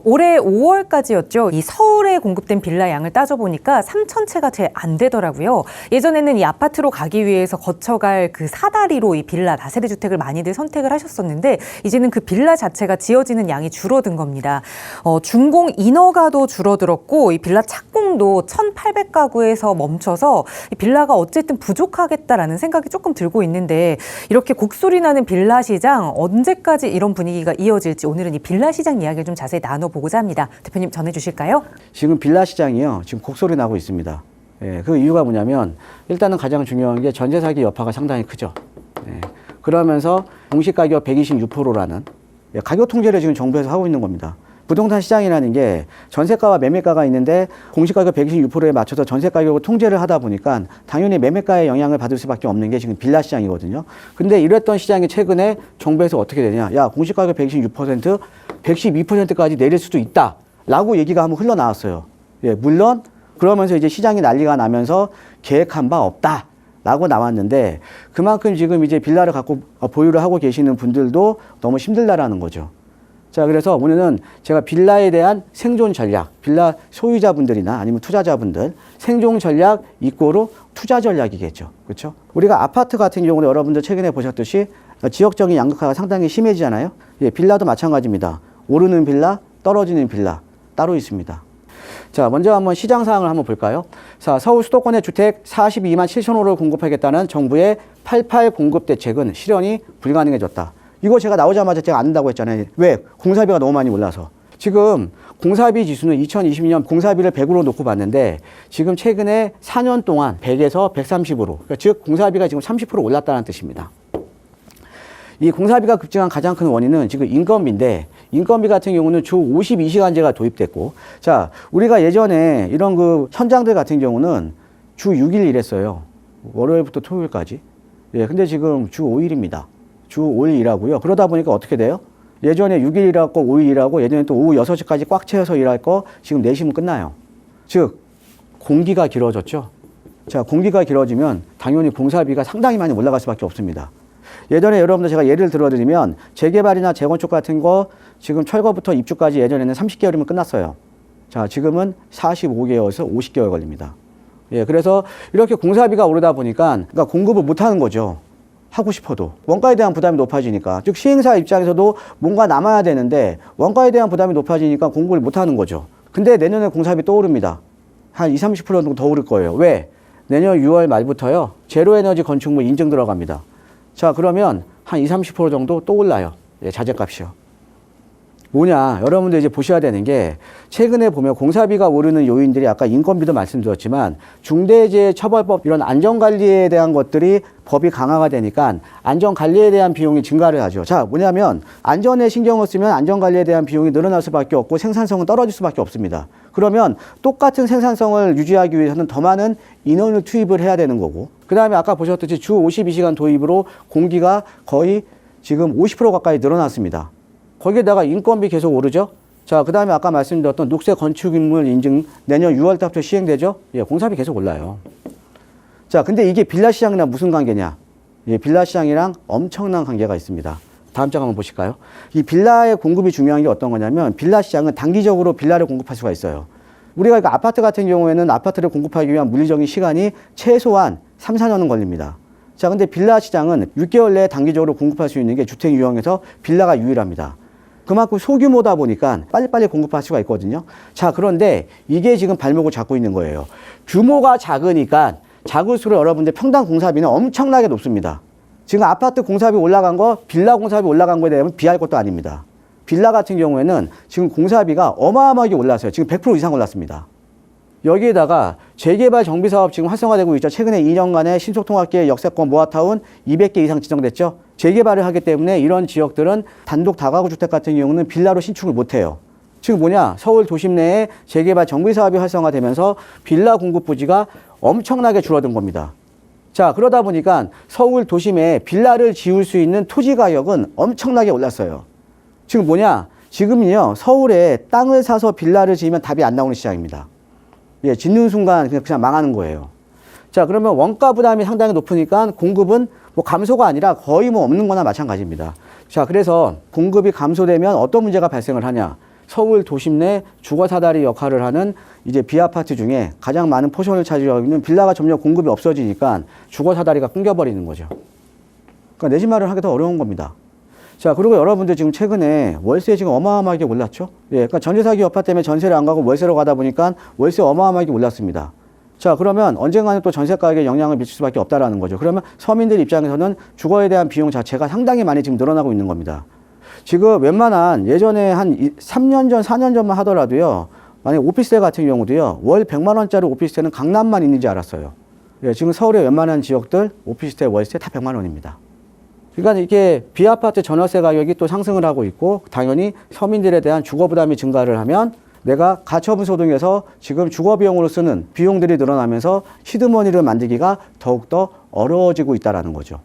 올해 5월까지였죠. 이 서울에 공급된 빌라 양을 따져보니까 3,000채가 채 안 되더라고요. 예전에는 이 아파트로 가기 위해서 거쳐갈 그 사다리로 이 빌라 다세대 주택을 많이들 선택을 하셨었는데 이제는 그 빌라 자체가 지어지는 양이 줄어든 겁니다. 준공 인허가도 줄어들었고 이 빌라 착공도 1,800가구에서 멈춰서 이 빌라가 어쨌든 부족하겠다라는 생각이 조금 들고 있는데 이렇게 곡소리 나는 빌라 시장 언제까지 이런 분위기가 이어질지 오늘은 이 빌라 시장 이야기를 좀 자세히 나눠보고자 합니다. 대표님 전해주실까요? 지금 빌라 시장이요. 지금 곡소리 나고 있습니다. 예, 그 이유가 뭐냐면 일단은 가장 중요한 게 전세 사기 여파가 상당히 크죠. 예, 그러면서 공시가격 126%라는 가격 통제를 지금 정부에서 하고 있는 겁니다. 부동산 시장이라는 게 전세가와 매매가가 있는데 공시가격 126%에 맞춰서 전세가격을 통제를 하다 보니까 당연히 매매가에 영향을 받을 수밖에 없는 게 지금 빌라 시장이거든요. 근데 이랬던 시장이 최근에 정부에서 어떻게 되냐. 야, 공시가격 126%, 112%까지 내릴 수도 있다. 라고 얘기가 한번 흘러나왔어요. 예, 물론 그러면서 이제 시장이 난리가 나면서 계획한 바 없다. 라고 나왔는데 그만큼 지금 이제 빌라를 갖고 보유를 하고 계시는 분들도 너무 힘들다라는 거죠. 자, 그래서 오늘은 제가 빌라에 대한 생존 전략, 빌라 소유자분들이나 아니면 투자자분들 생존 전략 이꼬르 투자 전략이겠죠. 그렇죠? 우리가 아파트 같은 경우는 여러분들 최근에 보셨듯이 지역적인 양극화가 상당히 심해지잖아요. 예, 빌라도 마찬가지입니다. 오르는 빌라, 떨어지는 빌라 따로 있습니다. 자, 먼저 한번 시장 상황을 한번 볼까요? 자, 서울 수도권의 주택 42만 7천 호를 공급하겠다는 정부의 88 공급 대책은 실현이 불가능해졌다. 이거 제가 나오자마자 제가 안 된다고 했잖아요. 왜? 공사비가 너무 많이 올라서. 지금 공사비 지수는 2022년 공사비를 100으로 놓고 봤는데 지금 최근에 4년 동안 100에서 130으로 그러니까 즉 공사비가 지금 30% 올랐다는 뜻입니다. 이 공사비가 급증한 가장 큰 원인은 지금 인건비인데 인건비 같은 경우는 주 52시간제가 도입됐고 자, 우리가 예전에 이런 그 현장들 같은 경우는 주 6일 일했어요. 월요일부터 토요일까지. 예, 근데 지금 주 5일입니다. 주 5일 일하고요. 그러다 보니까 어떻게 돼요? 예전에 6일 일하고 5일 일하고 예전에 또 오후 6시까지 꽉 채워서 일할 거 지금 4시면 끝나요. 즉 공기가 길어졌죠. 자, 공기가 길어지면 당연히 공사비가 상당히 많이 올라갈 수밖에 없습니다. 예전에 여러분들 제가 예를 들어드리면 재개발이나 재건축 같은 거 지금 철거부터 입주까지 예전에는 30개월이면 끝났어요. 자, 지금은 45개월에서 50개월 걸립니다. 예, 그래서 이렇게 공사비가 오르다 보니까 그러니까 공급을 못 하는 거죠. 하고 싶어도. 원가에 대한 부담이 높아지니까. 즉 시행사 입장에서도 뭔가 남아야 되는데 원가에 대한 부담이 높아지니까 공급을 못 하는 거죠. 근데 내년에 공사비 또 오릅니다. 한 20, 30% 정도 더 오를 거예요. 왜? 내년 6월 말부터요. 제로에너지 건축물 인증 들어갑니다. 자, 그러면 한 20, 30% 정도 또 올라요. 예, 자재값이요. 뭐냐, 여러분들 이제 보셔야 되는 게 최근에 보면 공사비가 오르는 요인들이 아까 인건비도 말씀드렸지만 중대재해처벌법 이런 안전관리에 대한 것들이 법이 강화가 되니까 안전관리에 대한 비용이 증가를 하죠. 자, 뭐냐면 안전에 신경을 쓰면 안전관리에 대한 비용이 늘어날 수밖에 없고 생산성은 떨어질 수밖에 없습니다. 그러면 똑같은 생산성을 유지하기 위해서는 더 많은 인원을 투입을 해야 되는 거고 그 다음에 아까 보셨듯이 주 52시간 도입으로 공기가 거의 지금 50% 가까이 늘어났습니다. 거기에다가 인건비 계속 오르죠. 자, 그 다음에 아까 말씀드렸던 녹색 건축인물 인증 내년 6월 달부터 시행되죠. 예, 공사비 계속 올라요. 자, 근데 이게 빌라 시장이랑 무슨 관계냐? 예, 빌라 시장이랑 엄청난 관계가 있습니다. 다음 장 한번 보실까요? 이 빌라의 공급이 중요한 게 어떤 거냐면 빌라 시장은 단기적으로 빌라를 공급할 수가 있어요. 우리가 그 아파트 같은 경우에는 아파트를 공급하기 위한 물리적인 시간이 최소한 3, 4년은 걸립니다. 자, 근데 빌라 시장은 6개월 내에 단기적으로 공급할 수 있는 게 주택 유형에서 빌라가 유일합니다. 그만큼 소규모다 보니까 빨리빨리 공급할 수가 있거든요. 자, 그런데 이게 지금 발목을 잡고 있는 거예요. 규모가 작으니까 작을수록 여러분들 평당 공사비는 엄청나게 높습니다. 지금 아파트 공사비 올라간 거, 빌라 공사비 올라간 거에 대하면 비할 것도 아닙니다. 빌라 같은 경우에는 지금 공사비가 어마어마하게 올랐어요. 지금 100% 이상 올랐습니다. 여기에다가 재개발 정비사업 지금 활성화되고 있죠. 최근에 2년간의 신속통합기획 역세권 모아타운 200개 이상 지정됐죠. 재개발을 하기 때문에 이런 지역들은 단독 다가구 주택 같은 경우는 빌라로 신축을 못해요. 지금 뭐냐? 서울 도심 내에 재개발 정비사업이 활성화되면서 빌라 공급 부지가 엄청나게 줄어든 겁니다. 자, 그러다 보니까 서울 도심에 빌라를 지을 수 있는 토지 가격은 엄청나게 올랐어요. 지금 뭐냐? 지금요 서울에 땅을 사서 빌라를 지으면 답이 안 나오는 시장입니다. 예, 짓는 순간 그냥 망하는 거예요. 자, 그러면 원가 부담이 상당히 높으니까 공급은 뭐 감소가 아니라 거의 뭐 없는 거나 마찬가지입니다. 자, 그래서 공급이 감소되면 어떤 문제가 발생을 하냐. 서울 도심 내 주거 사다리 역할을 하는 이제 비아파트 중에 가장 많은 포션을 차지하고 있는 빌라가 점점 공급이 없어지니까 주거 사다리가 끊겨버리는 거죠. 그러니까 내 집 마련하기 더 어려운 겁니다. 자, 그리고 여러분들 지금 최근에 월세 지금 어마어마하게 올랐죠? 예, 그러니까 전세 사기 여파 때문에 전세를 안 가고 월세로 가다 보니까 월세 어마어마하게 올랐습니다. 자, 그러면 언젠가는 또 전세 가격에 영향을 미칠 수밖에 없다라는 거죠. 그러면 서민들 입장에서는 주거에 대한 비용 자체가 상당히 많이 지금 늘어나고 있는 겁니다. 지금 웬만한 예전에 한 3년 전, 4년 전만 하더라도요, 만약 오피스텔 같은 경우도요, 월 100만 원짜리 오피스텔은 강남만 있는지 알았어요. 예, 지금 서울의 웬만한 지역들 오피스텔 월세 다 100만 원입니다. 그러니까 이게 비아파트 전월세 가격이 또 상승을 하고 있고, 당연히 서민들에 대한 주거 부담이 증가를 하면 내가 가처분 소득에서 지금 주거 비용으로 쓰는 비용들이 늘어나면서 시드머니를 만들기가 더욱더 어려워지고 있다는 거죠.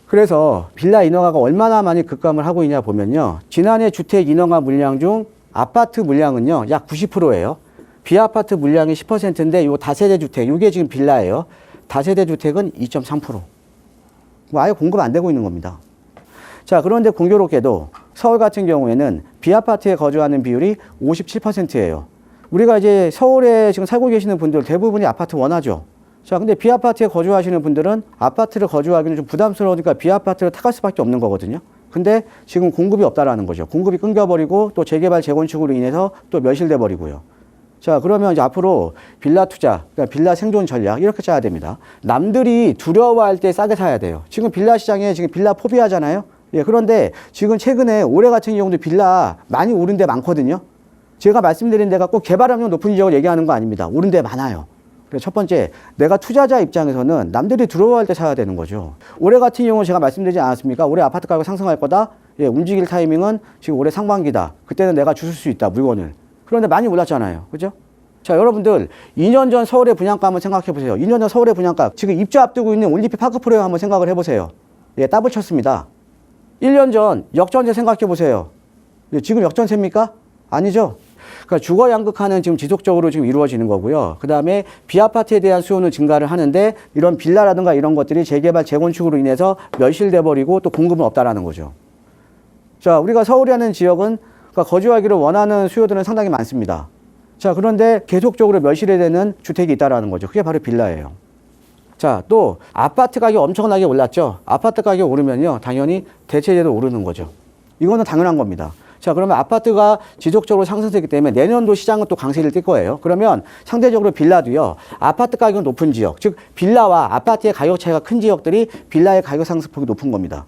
그래서 빌라 인허가가 얼마나 많이 급감을 하고 있냐 보면요. 지난해 주택 인허가 물량 중 아파트 물량은요, 약 90%예요. 비아파트 물량이 10%인데 요 다세대 주택, 요게 지금 빌라예요. 다세대 주택은 2.3%. 뭐 아예 공급 안 되고 있는 겁니다. 자, 그런데 공교롭게도 서울 같은 경우에는 비아파트에 거주하는 비율이 57%예요. 우리가 이제 서울에 지금 살고 계시는 분들 대부분이 아파트 원하죠. 자, 근데 비아파트에 거주하시는 분들은 아파트를 거주하기는 좀 부담스러우니까 비아파트를 택할 수밖에 없는 거거든요. 근데 지금 공급이 없다라는 거죠. 공급이 끊겨버리고 또 재개발, 재건축으로 인해서 또 멸실돼 버리고요. 자, 그러면 이제 앞으로 빌라 투자, 그러니까 빌라 생존 전략 이렇게 짜야 됩니다. 남들이 두려워할 때 싸게 사야 돼요. 지금 빌라 시장에 지금 빌라 포비하잖아요. 예, 그런데 지금 최근에 올해 같은 경우도 빌라 많이 오른 데 많거든요. 제가 말씀드린 데가 꼭 개발하면 높은 지역을 얘기하는 거 아닙니다. 오른 데 많아요. 그래서 첫 번째, 내가 투자자 입장에서는 남들이 두려워할 때 사야 되는 거죠. 올해 같은 경우 제가 말씀드리지 않았습니까? 올해 아파트 가격 상승할 거다. 예, 움직일 타이밍은 지금 올해 상반기다. 그때는 내가 주실 수 있다, 물건을. 그런데 많이 올랐잖아요. 그죠? 자, 여러분들 2년 전 서울의 분양가 한번 생각해 보세요. 2년 전 서울의 분양가, 지금 입주 앞두고 있는 올림픽 파크프로에 한번 생각을 해보세요. 예, 따블 쳤습니다. 1년 전 역전세 생각해 보세요. 예, 지금 역전세입니까? 아니죠. 그러니까 주거 양극화는 지금 지속적으로 지금 이루어지는 거고요. 그 다음에 비아파트에 대한 수요는 증가를 하는데 이런 빌라라든가 이런 것들이 재개발, 재건축으로 인해서 멸실돼 버리고 또 공급은 없다라는 거죠. 자, 우리가 서울이라는 지역은 그러니까 거주하기를 원하는 수요들은 상당히 많습니다. 자, 그런데 계속적으로 멸실이 되는 주택이 있다라는 거죠. 그게 바로 빌라예요. 자, 또 아파트 가격이 엄청나게 올랐죠. 아파트 가격이 오르면요, 당연히 대체제도 오르는 거죠. 이거는 당연한 겁니다. 자, 그러면 아파트가 지속적으로 상승세기 때문에 내년도 시장은 또 강세를 띌 거예요. 그러면 상대적으로 빌라도요, 아파트 가격이 높은 지역, 즉 빌라와 아파트의 가격 차이가 큰 지역들이 빌라의 가격 상승폭이 높은 겁니다.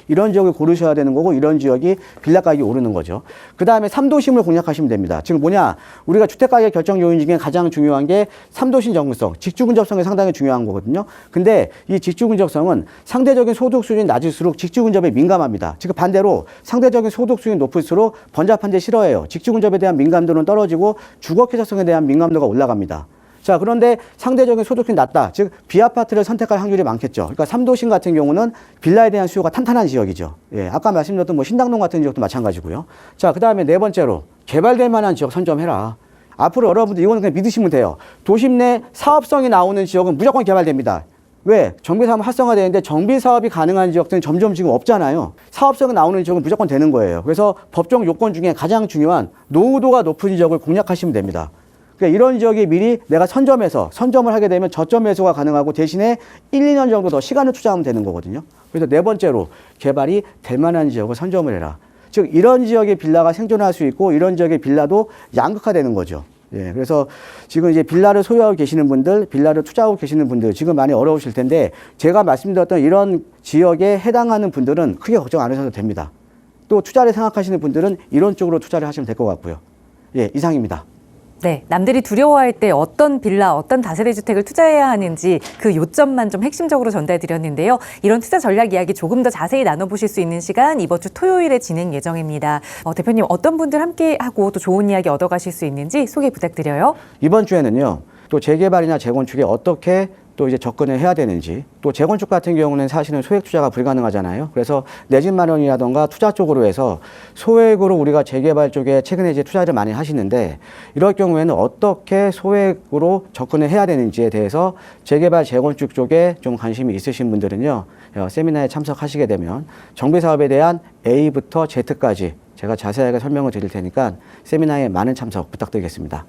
이런 지역을 고르셔야 되는 거고, 이런 지역이 빌라 가격이 오르는 거죠. 그 다음에 3도심을 공략하시면 됩니다. 지금 뭐냐, 우리가 주택가격 결정 요인 중에 가장 중요한 게 3도심 접근성, 직주 근접성이 상당히 중요한 거거든요. 근데 이 직주 근접성은 상대적인 소득 수준이 낮을수록 직주 근접에 민감합니다. 지금 반대로 상대적인 소득 수준이 높을수록 번잡한 데 싫어해요. 직주 근접에 대한 민감도는 떨어지고 주거 쾌적성에 대한 민감도가 올라갑니다. 자, 그런데 상대적인 소득이 낮다. 즉 비아파트를 선택할 확률이 많겠죠. 그러니까 3도심 같은 경우는 빌라에 대한 수요가 탄탄한 지역이죠. 예, 아까 말씀드렸던 뭐 신당동 같은 지역도 마찬가지고요. 자, 그다음에 네 번째로 개발될 만한 지역 선점해라. 앞으로 여러분들 이거는 그냥 믿으시면 돼요. 도심 내 사업성이 나오는 지역은 무조건 개발됩니다. 왜? 정비사업 활성화되는데 정비사업이 가능한 지역들은 점점 지금 없잖아요. 사업성이 나오는 지역은 무조건 되는 거예요. 그래서 법정 요건 중에 가장 중요한 노후도가 높은 지역을 공략하시면 됩니다. 그러니까 이런 지역이 미리 내가 선점을 하게 되면 저점 매수가 가능하고 대신에 1, 2년 정도 더 시간을 투자하면 되는 거거든요. 그래서 네 번째로 개발이 될 만한 지역을 선점을 해라. 즉 이런 지역의 빌라가 생존할 수 있고 이런 지역의 빌라도 양극화되는 거죠. 예, 그래서 지금 이제 빌라를 소유하고 계시는 분들, 빌라를 투자하고 계시는 분들 지금 많이 어려우실 텐데 제가 말씀드렸던 이런 지역에 해당하는 분들은 크게 걱정 안 하셔도 됩니다. 또 투자를 생각하시는 분들은 이런 쪽으로 투자를 하시면 될 것 같고요. 예, 이상입니다. 네, 남들이 두려워할 때 어떤 빌라, 어떤 다세대 주택을 투자해야 하는지 그 요점만 좀 핵심적으로 전달드렸는데요. 이런 투자 전략 이야기 조금 더 자세히 나눠보실 수 있는 시간 이번 주 토요일에 진행 예정입니다. 대표님 어떤 분들 함께하고 또 좋은 이야기 얻어가실 수 있는지 소개 부탁드려요. 이번 주에는요. 또 재개발이나 재건축에 어떻게 또 이제 접근을 해야 되는지, 또 재건축 같은 경우는 사실은 소액 투자가 불가능하잖아요. 그래서 내 집 마련이라던가 투자 쪽으로 해서 소액으로 우리가 재개발 쪽에 최근에 이제 투자를 많이 하시는데 이럴 경우에는 어떻게 소액으로 접근을 해야 되는지에 대해서 재개발 재건축 쪽에 좀 관심이 있으신 분들은요, 세미나에 참석하시게 되면 정비 사업에 대한 A부터 Z까지 제가 자세하게 설명을 드릴 테니까 세미나에 많은 참석 부탁드리겠습니다.